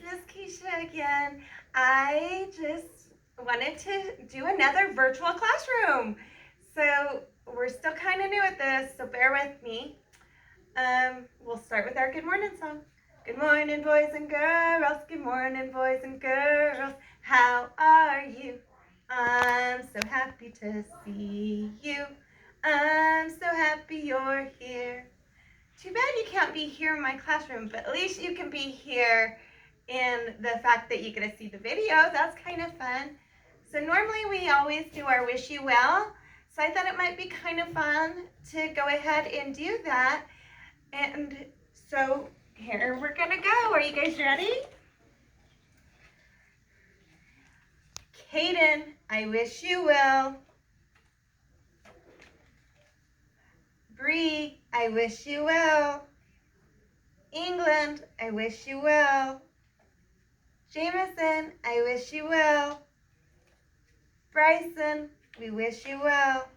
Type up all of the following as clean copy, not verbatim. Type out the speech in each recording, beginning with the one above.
Miss Kisha again. I just wanted to do another virtual classroom. So we're still kind of new at this, so bear with me. We'll start with our good morning song. Good morning, boys and girls. Good morning, boys and girls. How are you? I'm so happy to see you. I'm so happy you're here. Too bad you can't be here in my classroom, but at least you can be here in the fact that you get to see the video. That's kind of fun. So normally we always do our wish you well. So I thought it might be kind of fun to go ahead and do that. And so here we're gonna go. Are you guys ready? Caden, I wish you well. Bree, I wish you well. England, I wish you well. Jameson, I wish you well. Bryson, we wish you well.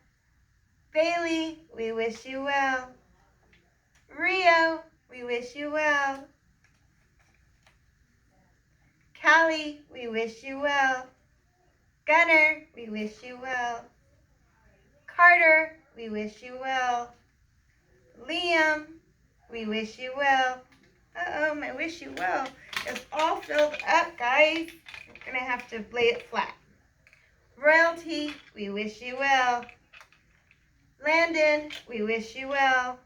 Bailey, we wish you well. Rio, we wish you well. Callie, we wish you well. Gunner, we wish you well. Carter, we wish you well. Liam, we wish you well. Uh-oh, my wish you well is all filled up, guys. I'm gonna have to lay it flat. Royalty, we wish you well. Landon, we wish you well.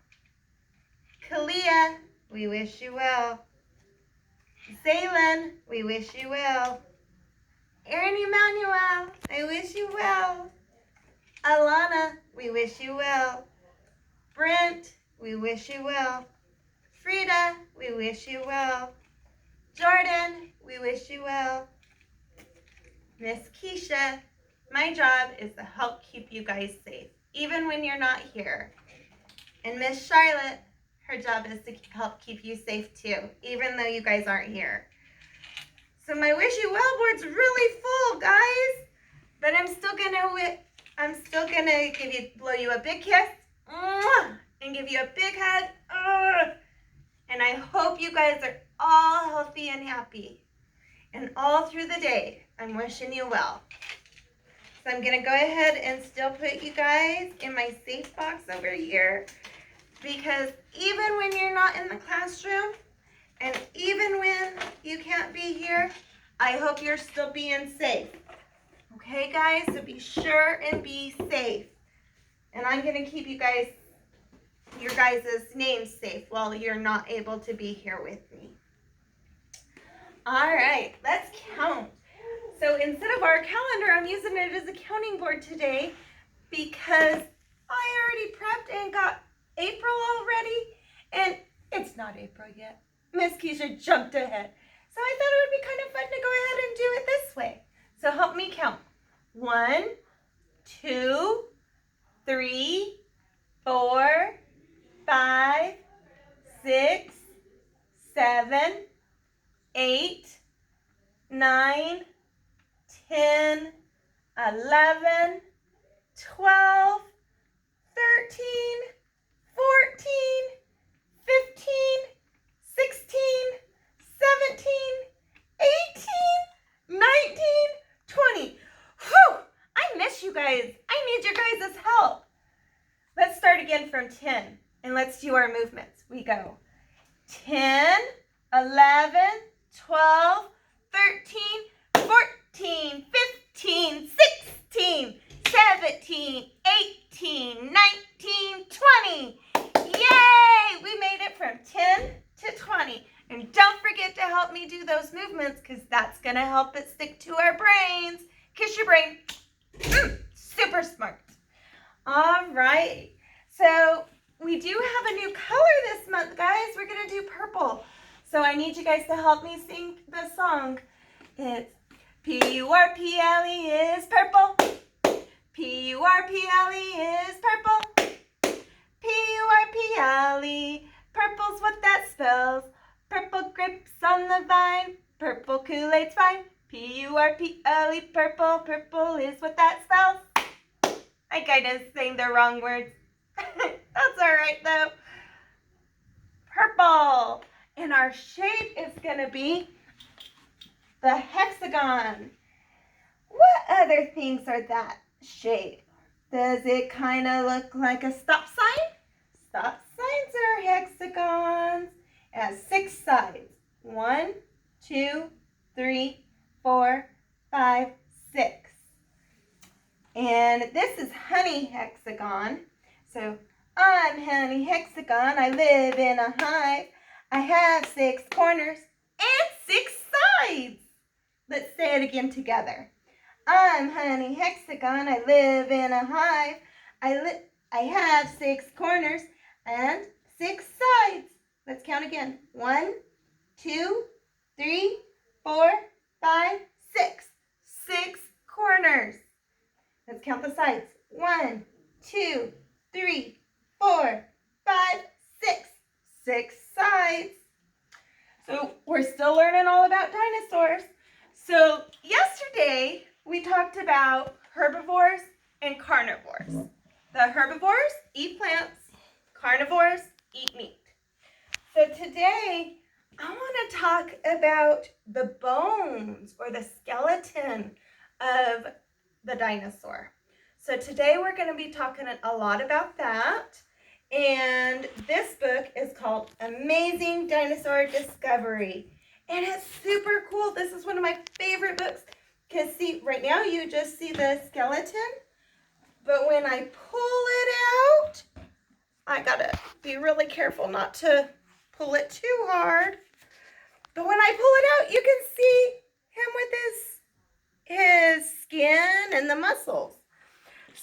Kalia, we wish you well. Zaylin, we wish you well. Aaron Emmanuel, I wish you well. Alana, we wish you well. Brent, we wish you well. Frida, we wish you well. Jordan, we wish you well. Miss Kisha, my job is to help keep you guys safe, even when you're not here. And Miss Charlotte, her job is to help keep you safe too, even though you guys aren't here. So my wish you well board's really full, guys. But I'm still gonna blow you a big kiss, and give you a big hug. And I hope you guys are all healthy and happy. And all through the day, I'm wishing you well. So I'm gonna go ahead and still put you guys in my safe box over here, because even when you're not in the classroom, and even when you can't be here, I hope you're still being safe. Okay, guys? So be sure and be safe. And I'm going to keep your guys' names safe while you're not able to be here with me. All right, let's count. So instead of our calendar, I'm using it as a counting board today because I already prepped and got April already, and it's not April yet. Miss Kisha jumped ahead. So I thought it would be kind of fun to go ahead and do it this way. So help me count. 1, 2, 3, 4, 5, 6, 7, 8, 9, 10, 11, 12, 13, 14, 15, 16, 17, 18, 19, 20. Whew! I miss you guys. I need your guys' help. Let's start again from 10, and let's do our movements. We go 10, 11, 12, 13, 14, 15, 16, 17, 18, 19, 20. Yay! We made it from 10 to 20. And don't forget to help me do those movements, because that's going to help it stick to our brains. Kiss your brain. Super smart. All right. So we do have a new color this month, guys. We're going to do purple. So I need you guys to help me sing the song. It's P-U-R-P-L-E is purple. P-U-R-P-L-E is purple. P-U-R-P-L-E. Purple's what that spells. Purple grapes on the vine. Purple Kool-Aid's fine. P-U-R-P-L-E, purple. Purple is what that spells. I kind of sang the wrong words. That's all right, though. Purple. And our shape is going to be the hexagon. What other things are that shape? Does it kind of look like a stop sign? Stop signs are hexagons. It has 6 sides. 1, 2, 3, 4, 5, 6. And this is honey hexagon. So I'm honey hexagon. I live in a hive. I have 6 corners and 6 sides. Let's say it again together. I'm honey hexagon. I live in a hive. I have 6 corners and 6 sides. Let's count again. 1, 2, 3, 4, 5, 6. 6 corners. Let's count the sides. 1, 2, 3, 4, 5, 6. 6 sides. So we're still learning all about dinosaurs. So yesterday we talked about herbivores and carnivores. The herbivores eat plants, carnivores eat meat. So today I want to talk about the bones or the skeleton of the dinosaur. So today we're going to be talking a lot about that. And this book is called Amazing Dinosaur Discovery. And it's super cool. This is one of my favorite books. Because see, right now you just see the skeleton. But when I pull it out, I gotta be really careful not to pull it too hard. But when I pull it out, you can see him with his skin and the muscles.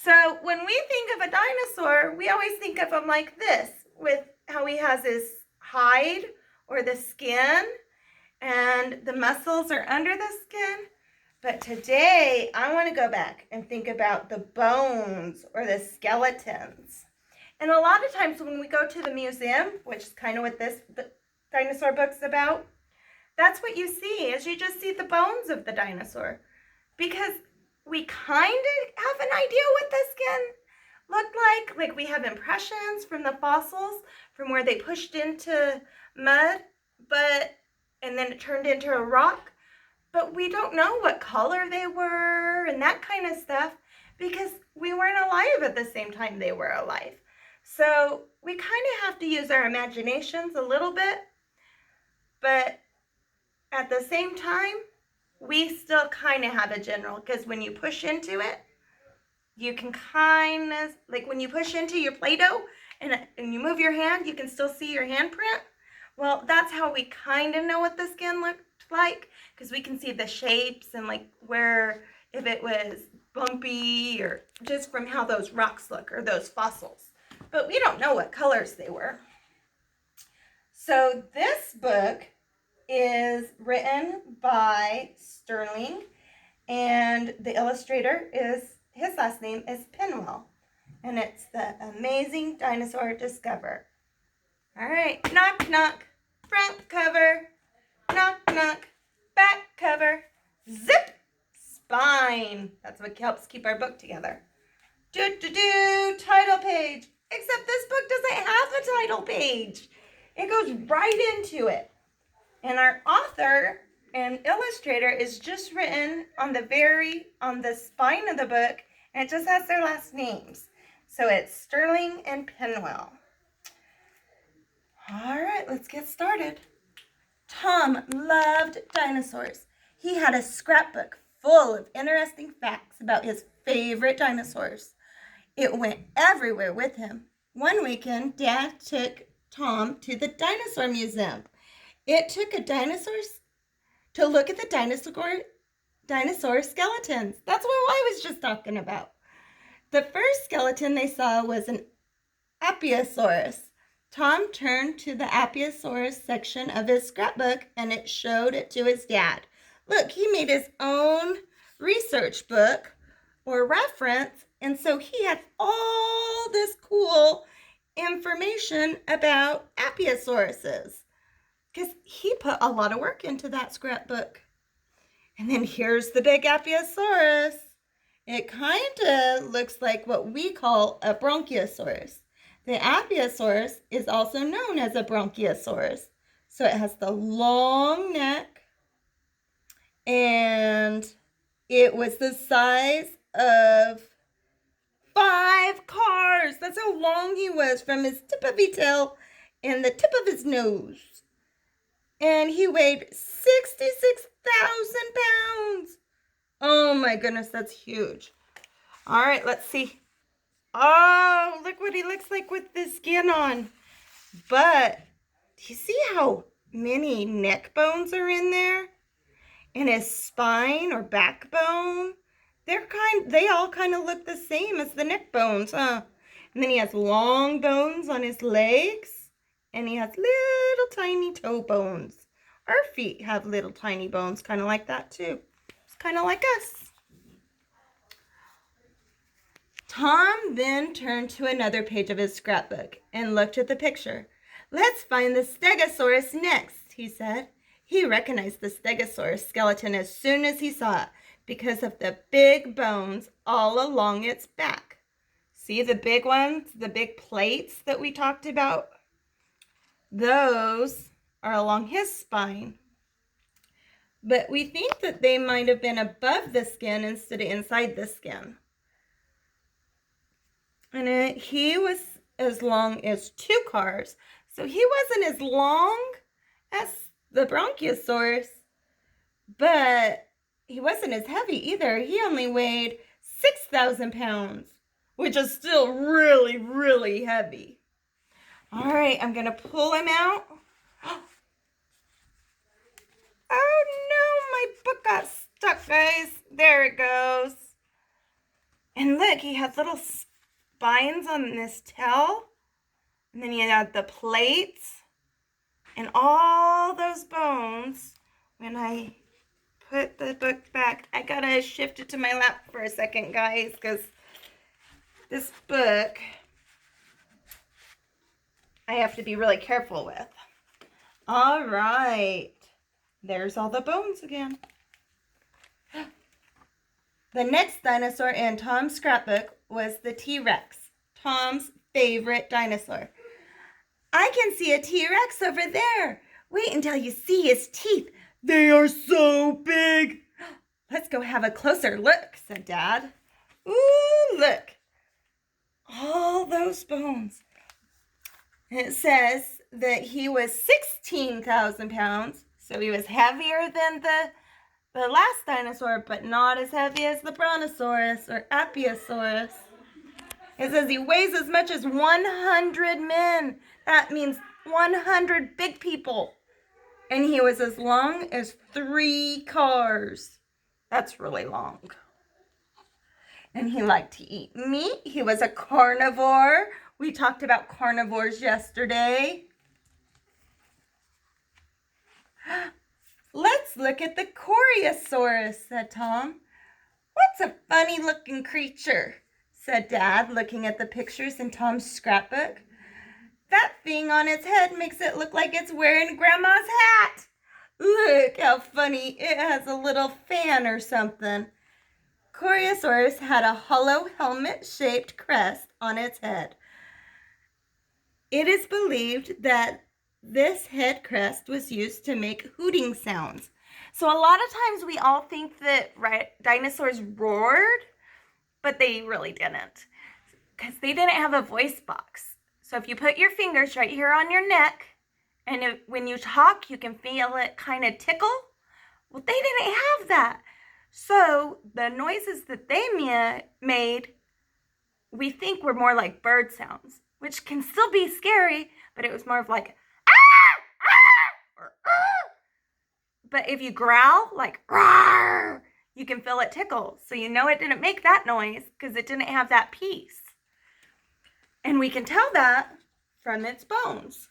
So when we think of a dinosaur, we always think of him like this, with how he has his hide or the skin, and the muscles are under the skin. But today, I want to go back and think about the bones or the skeletons. And a lot of times when we go to the museum, which is kind of what this dinosaur book's about, that's what you see, is you just see the bones of the dinosaur. Because we kind of have an idea what the skin looked like. Like we have impressions from the fossils, from where they pushed into mud, and then it turned into a rock. But we don't know what color they were and that kind of stuff because we weren't alive at the same time they were alive. So we kind of have to use our imaginations a little bit, but at the same time, we still kind of have a general, because when you push into it, you can kind of, like when you push into your Play-Doh and you move your hand, you can still see your handprint. Well, that's how we kind of know what the skin looked like, because we can see the shapes and like where, if it was bumpy or just from how those rocks look or those fossils. But we don't know what colors they were. So this book is written by Sterling, and the illustrator his last name is Pinwell, and it's the Amazing Dinosaur Discover. All right, knock, knock, front cover, knock, knock, back cover, zip, spine. That's what helps keep our book together. Title page. Except this book doesn't have a title page. It goes right into it. And our author and illustrator is just written on the spine of the book, and it just has their last names. So it's Sterling and Pinwell. All right, let's get started. Tom loved dinosaurs. He had a scrapbook full of interesting facts about his favorite dinosaurs. It went everywhere with him. One weekend, Dad took Tom to the Dinosaur Museum. It took a dinosaur to look at the dinosaur skeletons. That's what I was just talking about. The first skeleton they saw was an Apatosaurus. Tom turned to the Apatosaurus section of his scrapbook and it showed it to his dad. Look, he made his own research book or reference, and so he had all this cool information about Apatosauruses because he put a lot of work into that scrapbook. And then here's the big Apatosaurus. It kind of looks like what we call a Bronchiosaurus. The Apatosaurus is also known as a Bronchiosaurus. So it has the long neck And it was the size of 5 cars. That's how long he was from his tip of his tail and the tip of his nose. And he weighed 66,000 pounds. Oh my goodness, that's huge. All right, let's see. Oh, look what he looks like with the skin on. But do you see how many neck bones are in there? And his spine or backbone? They all kind of look the same as the neck bones, huh? And then he has long bones on his legs. And he has little tiny toe bones. Our feet have little tiny bones, kind of like that too. It's kind of like us. Tom then turned to another page of his scrapbook and looked at the picture. Let's find the Stegosaurus next, he said. He recognized the Stegosaurus skeleton as soon as he saw it because of the big bones all along its back. See the big ones, the big plates that we talked about? Those are along his spine. But we think that they might have been above the skin instead of inside the skin. And he was as long as 2 cars. So he wasn't as long as the Bronchiosaurus, but he wasn't as heavy either. He only weighed 6,000 pounds, which is still really, really heavy. All right, I'm going to pull him out. Oh no, my book got stuck, guys. There it goes. And look, he has little spines on this tail. And then he had the plates. And all those bones. When I put the book back, I gotta shift it to my lap for a second, guys, because this book I have to be really careful with. All right. There's all the bones again. The next dinosaur in Tom's scrapbook was the T-Rex, Tom's favorite dinosaur. I can see a T-Rex over there. Wait until you see his teeth. They are so big. Let's go have a closer look, said Dad. Ooh, look. All those bones. It says that he was 16,000 pounds, so he was heavier than the last dinosaur, but not as heavy as the Brontosaurus or Apatosaurus. It says he weighs as much as 100 men. That means 100 big people. And he was as long as 3 cars. That's really long. And he liked to eat meat. He was a carnivore. We talked about carnivores yesterday. Let's look at the Corydosaurus, said Tom. What's a funny looking creature, said Dad, looking at the pictures in Tom's scrapbook. That thing on its head makes it look like it's wearing Grandma's hat. Look how funny. It has a little fan or something. Corydosaurus had a hollow helmet-shaped crest on its head. It is believed that this head crest was used to make hooting sounds. So a lot of times we all think that dinosaurs roared, but they really didn't, because they didn't have a voice box. So if you put your fingers right here on your neck, and when you talk, you can feel it kind of tickle. Well, they didn't have that. So the noises that they made, we think were more like bird sounds, which can still be scary, but it was more of like, ah, ah, or, ah. But if you growl, like, rawr, you can feel it tickle. So you know it didn't make that noise because it didn't have that piece. And we can tell that from its bones.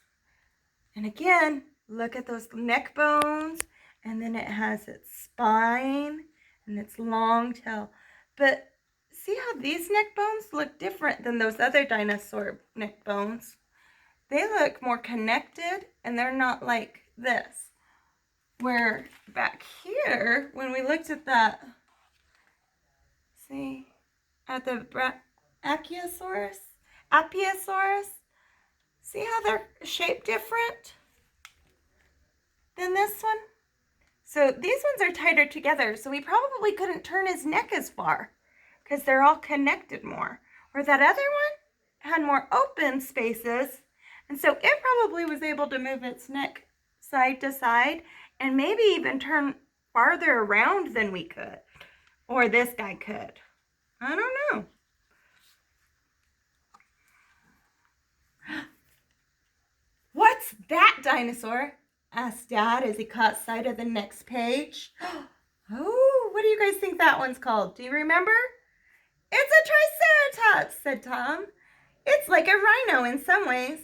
And again, look at those neck bones, and then it has its spine and its long tail. But see how these neck bones look different than those other dinosaur neck bones? They look more connected, and they're not like this. Where back here, when we looked at that, see, at the Apatosaurus, see how they're shaped different than this one? So these ones are tighter together, so we probably couldn't turn his neck as far because they're all connected more. Or that other one had more open spaces, and so it probably was able to move its neck side to side and maybe even turn farther around than we could. Or this guy could. I don't know. What's that dinosaur? Asked Dad as he caught sight of the next page. Oh, what do you guys think that one's called? Do you remember? It's a triceratops, said Tom. It's like a rhino in some ways.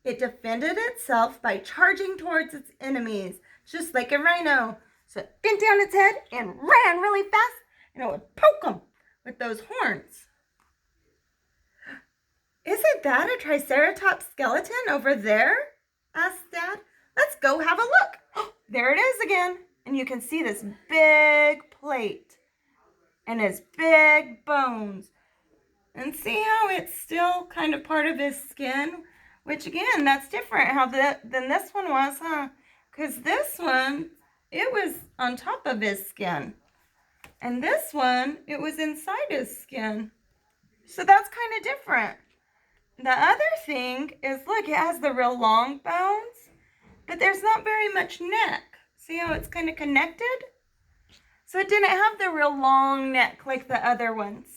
It defended itself by charging towards its enemies, just like a rhino. So it bent down its head and ran really fast, and it would poke them with those horns. Isn't that a triceratops skeleton over there? Asked Dad. Let's go have a look. Oh, there it is again. And you can see this big plate and his big bones. And see how it's still kind of part of his skin? Which again, that's different than this one was, huh? Because this one, it was on top of his skin. And this one, it was inside his skin. So that's kind of different. The other thing is, look, it has the real long bones, but there's not very much neck. See how it's kind of connected? So it didn't have the real long neck like the other ones.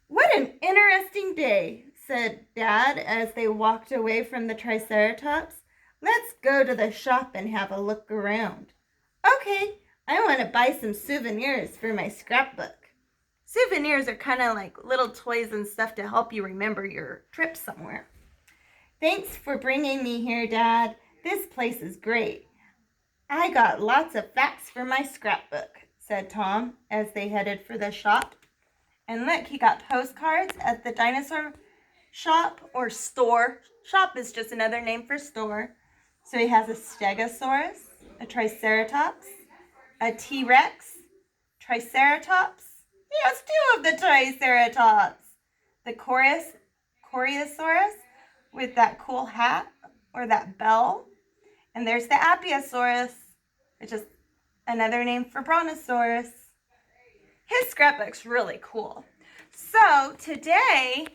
What an interesting day, said Dad as they walked away from the Triceratops. Let's go to the shop and have a look around. Okay, I want to buy some souvenirs for my scrapbook. Souvenirs are kind of like little toys and stuff to help you remember your trip somewhere. Thanks for bringing me here, Dad. This place is great. I got lots of facts for my scrapbook, said Tom as they headed for the shop. And look, he got postcards at the dinosaur shop or store. Shop is just another name for store. So he has a Stegosaurus, a Triceratops, a T-Rex, Triceratops. He has two of the Triceratops. The Corydosaurus with that cool hat or that bell. And there's the Apatosaurus, which is another name for Brontosaurus. His scrapbook's really cool. So today,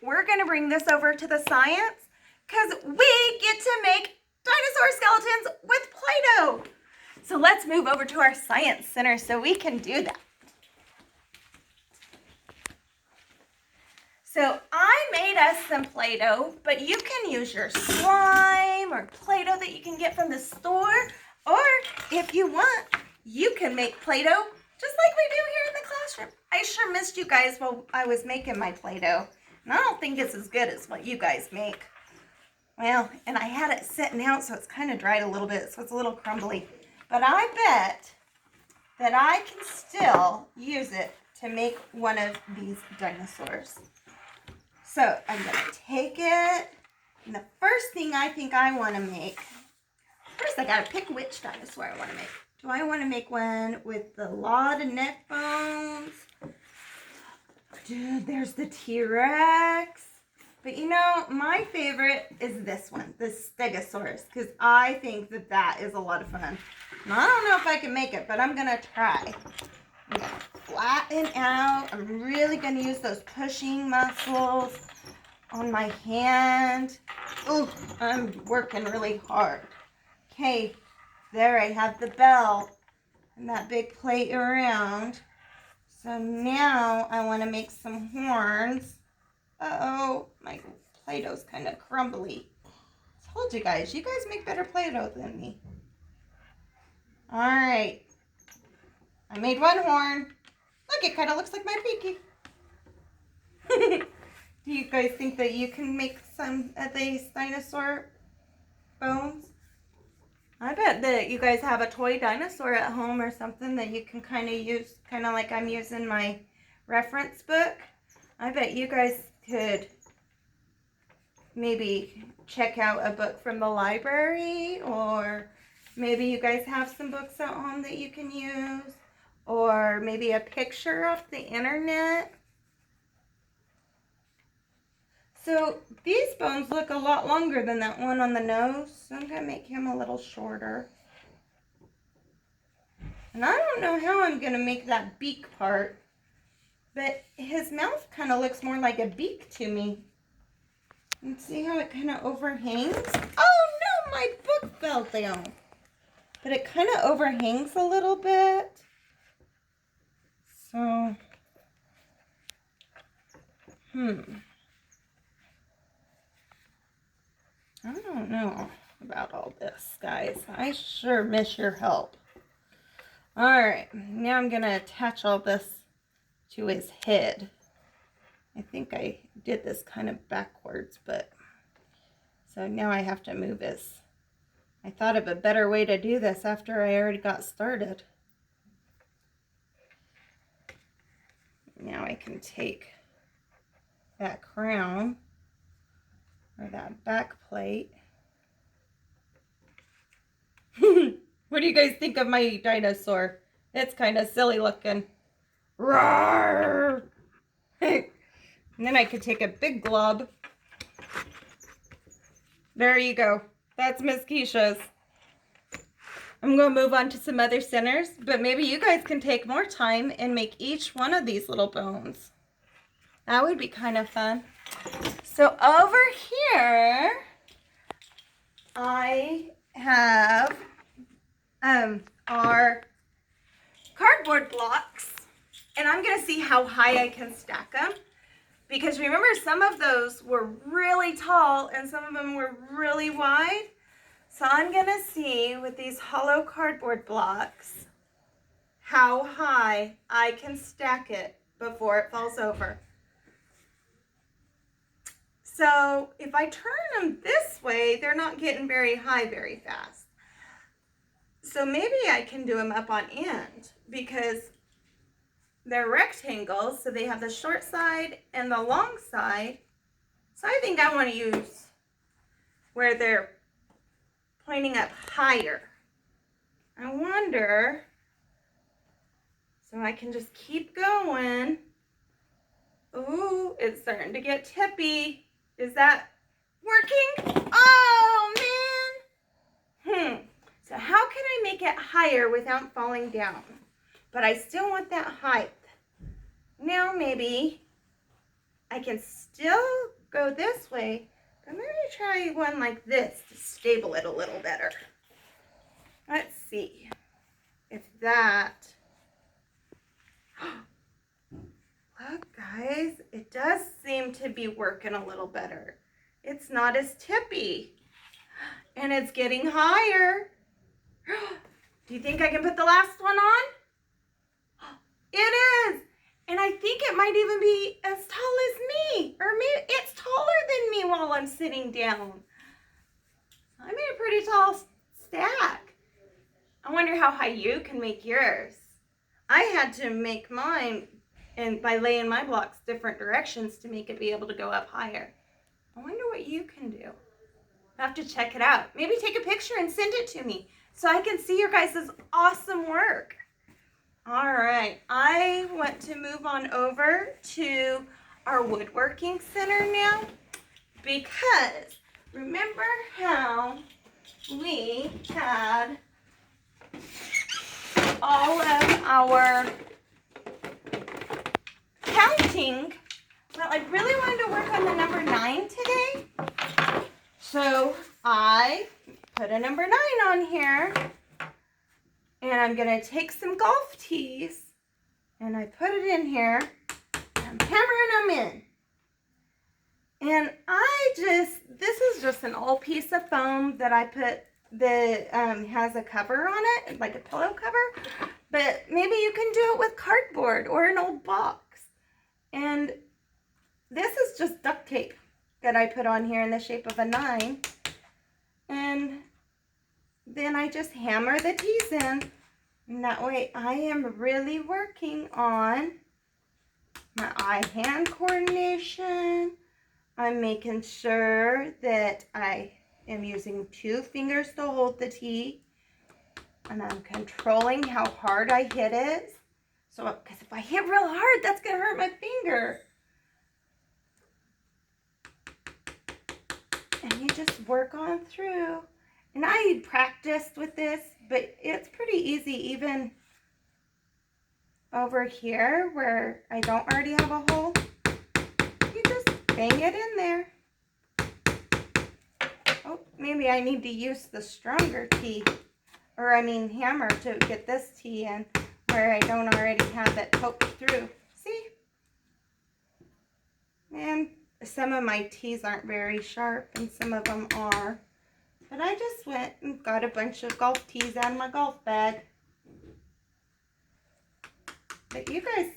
we're going to bring this over to the science because we get to make dinosaur skeletons with Play-Doh. So let's move over to our science center so we can do that. So I made us some Play-Doh, but you can use your slime or Play-Doh that you can get from the store. Or if you want, you can make Play-Doh just like we do here in the classroom. I sure missed you guys while I was making my Play-Doh. And I don't think it's as good as what you guys make. Well, and I had it sitting out so it's kind of dried a little bit, so it's a little crumbly. But I bet that I can still use it to make one of these dinosaurs. So I'm going to take it, and the first thing I think I want to make, first I got to pick which dinosaur I want to make. Do I want to make one with a lot of neck bones? Dude, there's the T-Rex. But you know, my favorite is this one, the Stegosaurus, because I think that that is a lot of fun. And I don't know if I can make it, but I'm going to try. I'm going to flatten out. I'm really going to use those pushing muscles on my hand. Ooh, I'm working really hard. Okay, there I have the bell and that big plate around. So now I want to make some horns. Uh-oh, my Play-Doh's kind of crumbly. I told you guys make better Play-Doh than me. All right. I made one horn. Look, it kind of looks like my pinky. Do you guys think that you can make some of these dinosaur bones? I bet that you guys have a toy dinosaur at home or something that you can kind of use, kind of like I'm using my reference book. I bet you guys could maybe check out a book from the library, or maybe you guys have some books at home that you can use, or maybe a picture off the internet. So these bones look a lot longer than that one on the nose, so I'm going to make him a little shorter. And I don't know how I'm going to make that beak part, but his mouth kind of looks more like a beak to me. And see how it kind of overhangs? Oh no, my book fell down. But it kind of overhangs a little bit. So, I don't know about all this, guys. I sure miss your help. Alright, now I'm going to attach all this to his head. I think I did this kind of backwards, but so now I have to move his. I thought of a better way to do this after I already got started. Now I can take that crown or that back plate. What do you guys think of my dinosaur? It's kind of silly looking. Roar! And then I could take a big glob. There you go. That's Miss Kisha's. I'm going to move on to some other centers, but maybe you guys can take more time and make each one of these little bones. That would be kind of fun. So over here, I have our cardboard blocks, and I'm going to see how high I can stack them. Because remember, some of those were really tall and some of them were really wide. So I'm going to see with these hollow cardboard blocks how high I can stack it before it falls over. So if I turn them this way, they're not getting very high very fast. So maybe I can do them up on end because they're rectangles, so they have the short side and the long side. So I think I want to use where they're pointing up higher. I wonder, so I can just keep going. Ooh, it's starting to get tippy. Is that working? Oh, man. So how can I make it higher without falling down? But I still want that height. Now maybe I can still go this way, but I'm going to try one like this to stable it a little better. Let's see if that... Look, guys, it does seem to be working a little better. It's not as tippy, and it's getting higher. Do you think I can put the last one on? It is, and I think it might even be as tall as me, or maybe it's taller than me while I'm sitting down. I made a pretty tall stack. I wonder how high you can make yours. I had to make mine and by laying my blocks different directions to make it be able to go up higher. I wonder what you can do. I have to check it out. Maybe take a picture and send it to me so I can see your guys' awesome work. All right, I want to move on over to our woodworking center now because remember how we had all of our counting. Well, I really wanted to work on the number 9 today. So I put a number 9 on here. And I'm going to take some golf tees. And I put it in here. I'm hammering them in. And this is just an old piece of foam that I put that has a cover on it, like a pillow cover. But maybe you can do it with cardboard or an old box. And this is just duct tape that I put on here in the shape of a 9. And then I just hammer the tees in. And that way I am really working on my eye-hand coordination. I'm making sure that I am using 2 fingers to hold the tee. And I'm controlling how hard I hit it. So, because if I hit real hard, that's going to hurt my finger. And you just work on through. And I practiced with this, but it's pretty easy even over here where I don't already have a hole. You just bang it in there. Oh, maybe I need to use the stronger T, or I mean hammer, to get this T in where I don't already have it poked through. See? And some of my T's aren't very sharp and some of them are. But I just went and got a bunch of golf tees out of my golf bag. But you guys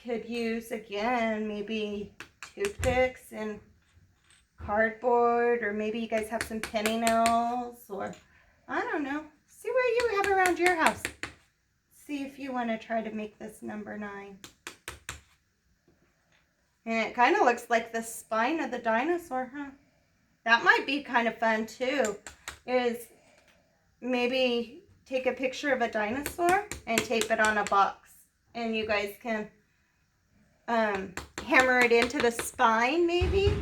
could use, again, maybe toothpicks and cardboard, or maybe you guys have some penny nails, or I don't know. See what you have around your house. See if you want to try to make this number 9. And it kind of looks like the spine of the dinosaur, huh? That might be kind of fun too, is maybe take a picture of a dinosaur and tape it on a box. And you guys can hammer it into the spine maybe.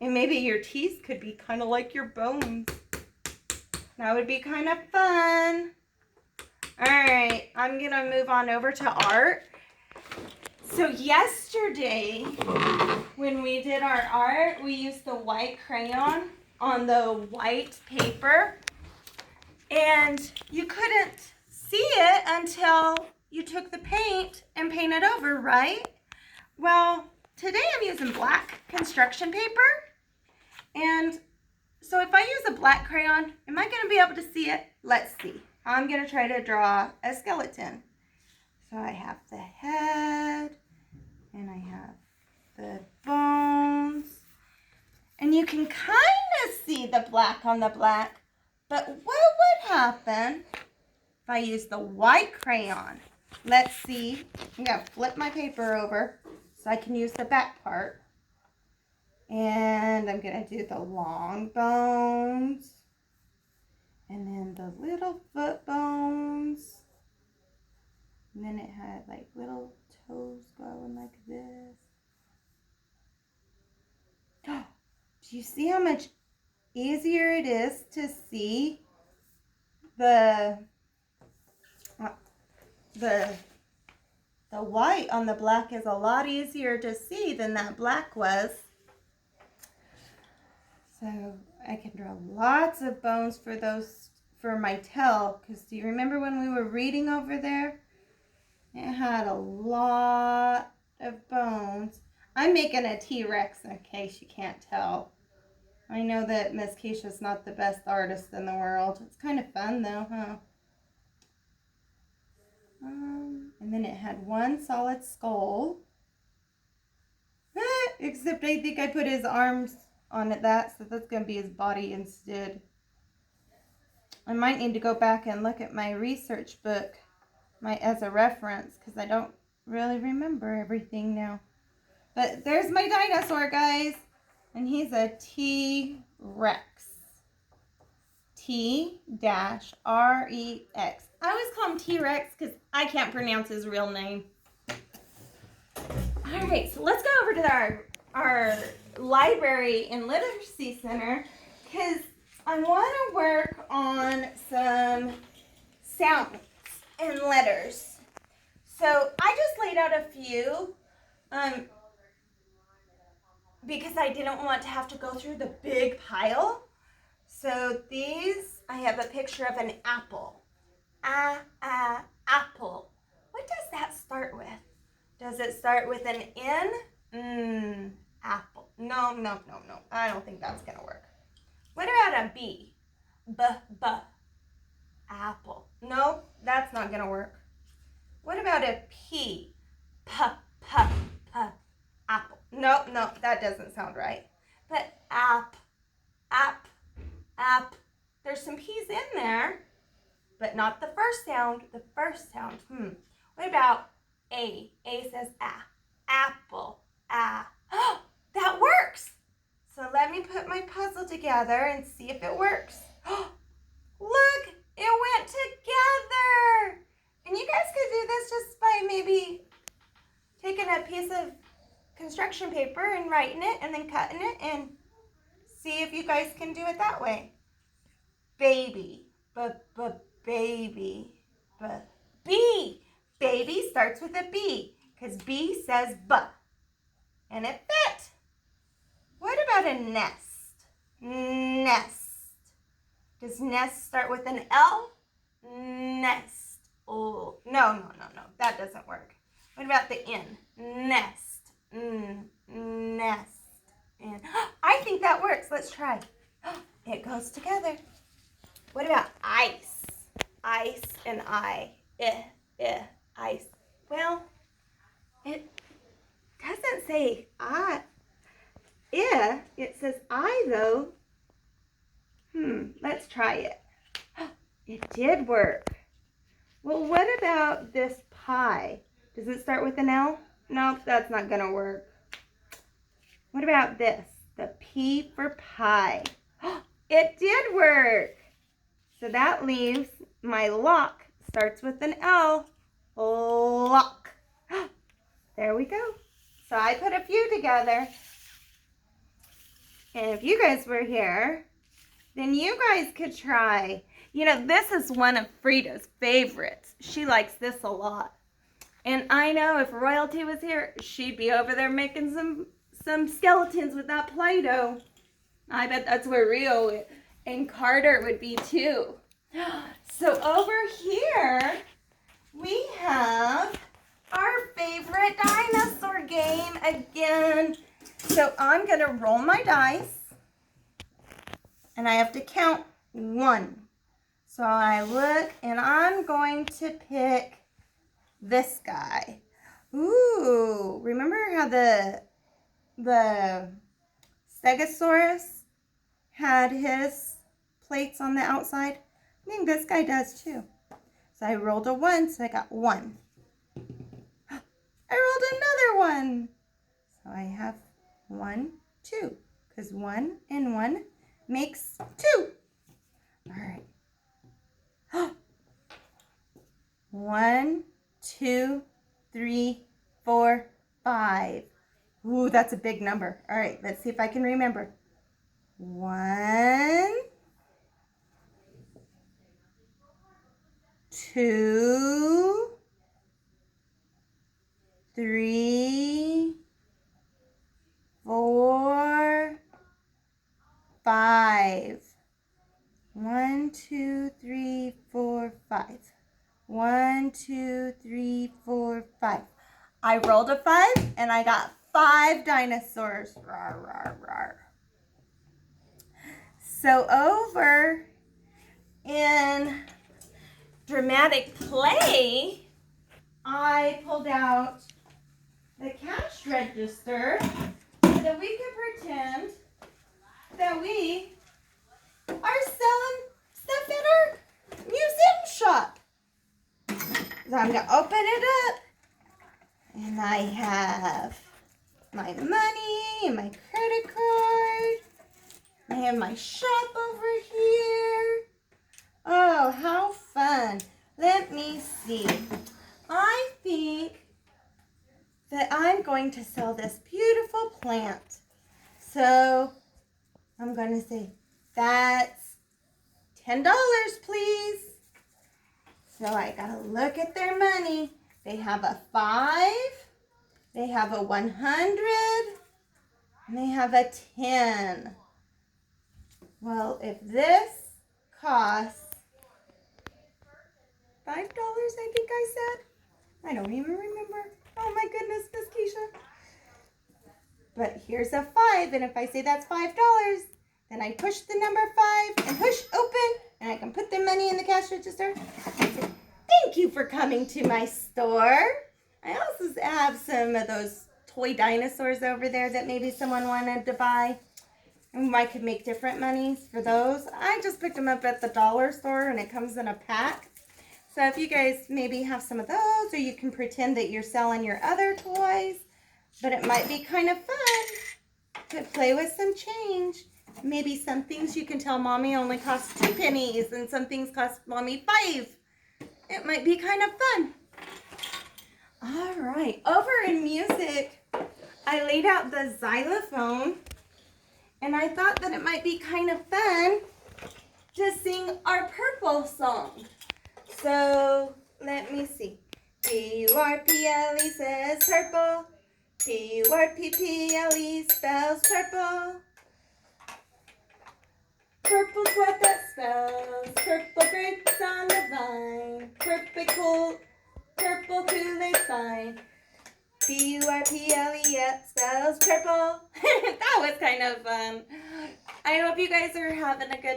And maybe your teeth could be kind of like your bones. That would be kind of fun. All right, I'm going to move on over to art. So yesterday, when we did our art, we used the white crayon on the white paper. And you couldn't see it until you took the paint and painted over, right? Well, today I'm using black construction paper. And so if I use a black crayon, am I going to be able to see it? Let's see. I'm going to try to draw a skeleton. So I have the head, and I have the bones. And you can kind of see the black on the black. But what would happen if I use the white crayon? Let's see. I'm going to flip my paper over so I can use the back part. And I'm going to do the long bones. And then the little foot bones. And then it had like little toes going like this. Oh, do you see how much easier it is to see the white on the black is a lot easier to see than that black was. So I can draw lots of bones for my tail, because do you remember when we were reading over there? It had a lot of bones. I'm making a T-Rex in case you can't tell. I know that Miss Kisha's not the best artist in the world. It's kind of fun though, huh? And then it had one solid skull. Except I think I put his arms on it, so that's going to be his body instead. I might need to go back and look at my research book as a reference, because I don't really remember everything now. But there's my dinosaur, guys. And he's a T-Rex. T-R-E-X. I always call him T-Rex because I can't pronounce his real name. All right, so let's go over to our library and literacy center, because I want to work on some sounds and letters. So I just laid out a few because I didn't want to have to go through the big pile. So these, I have a picture of an apple. Apple. What does that start with? Does it start with an N? Apple. No. I don't think that's going to work. What about a B? Apple. No, that's not going to work. What about a P? Apple. No, that doesn't sound right. But app. There's some P's in there, but not the first sound. The first sound. What about A? A says apple. Oh, that works. So let me put my puzzle together and see if it works. Look, it went together. And you guys could do this just by maybe taking a piece of construction paper and writing it and then cutting it and see if you guys can do it that way. Baby, baby, B. Baby starts with a B because B says B, and it fit. What about a nest? Nest. Does nest start with an L? Nest. Oh, no. That doesn't work. What about the N? Nest. Nest. And I think that works. Let's try. It goes together. What about ice? Ice and I. Ice. Well, it doesn't say I. It says I though. Let's try it. It did work. Well, what about this pie? Does it start with an L? Nope, that's not gonna work. What about this? The P for pie. It did work. So that leaves my lock starts with an L. Lock. There we go. So I put a few together. And if you guys were here, then you guys could try. You know, this is one of Frida's favorites. She likes this a lot. And I know if royalty was here, she'd be over there making some skeletons with that Play-Doh. I bet that's where Rio and Carter would be too. So over here, we have our favorite dinosaur game again. So I'm going to roll my dice, and I have to count 1. So I look, and I'm going to pick this guy. Ooh, remember how the Stegosaurus had his plates on the outside? I think this guy does too. So I rolled a 1, so I got 1. I rolled another 1. So I have 1, 2, because 1 and 1 makes 2. All right. 1, 2, 3, 4, 5. Ooh, that's a big number. All right, let's see if I can remember. 1, 2, 3, 4, 5. 1, 2, 3, 4, 5. 1, 2, 3, 4, 5. I rolled a 5 and I got 5 dinosaurs. Rawr, rawr, rawr. So over in dramatic play, I pulled out the cash register so that we could pretend that we are selling stuff at our museum shop. So I'm going to open it up, and I have my money and my credit card. I have my shop over here. Oh, how fun. Let me see. I think that I'm going to sell this beautiful plant. So I'm going to say, that's $10, please. So I got to look at their money. They have a 5, they have a 100, and they have a 10. Well, if this costs $5, I think I said. I don't even remember. Oh my goodness, Miss Kisha. But here's a 5, and if I say that's $5, then I push the number 5 and push open, and I can put the money in the cash register. I say, thank you for coming to my store. I also have some of those toy dinosaurs over there that maybe someone wanted to buy. And I could make different monies for those. I just picked them up at the dollar store, and it comes in a pack. So if you guys maybe have some of those, or you can pretend that you're selling your other toys, but it might be kind of fun to play with some change. Maybe some things you can tell mommy only cost 2 pennies, and some things cost mommy 5. It might be kind of fun. All right, over in music, I laid out the xylophone, And I thought that it might be kind of fun to sing our purple song. So let me see. P-U-R-P-L-E says purple. P-U-R-P-P-L-E spells purple. Purple's what that spells. Purple grapes on the vine. Purple Kool-Aid's fine. P-U-R-P-L-E spells purple. That was kind of fun. I hope you guys are having a good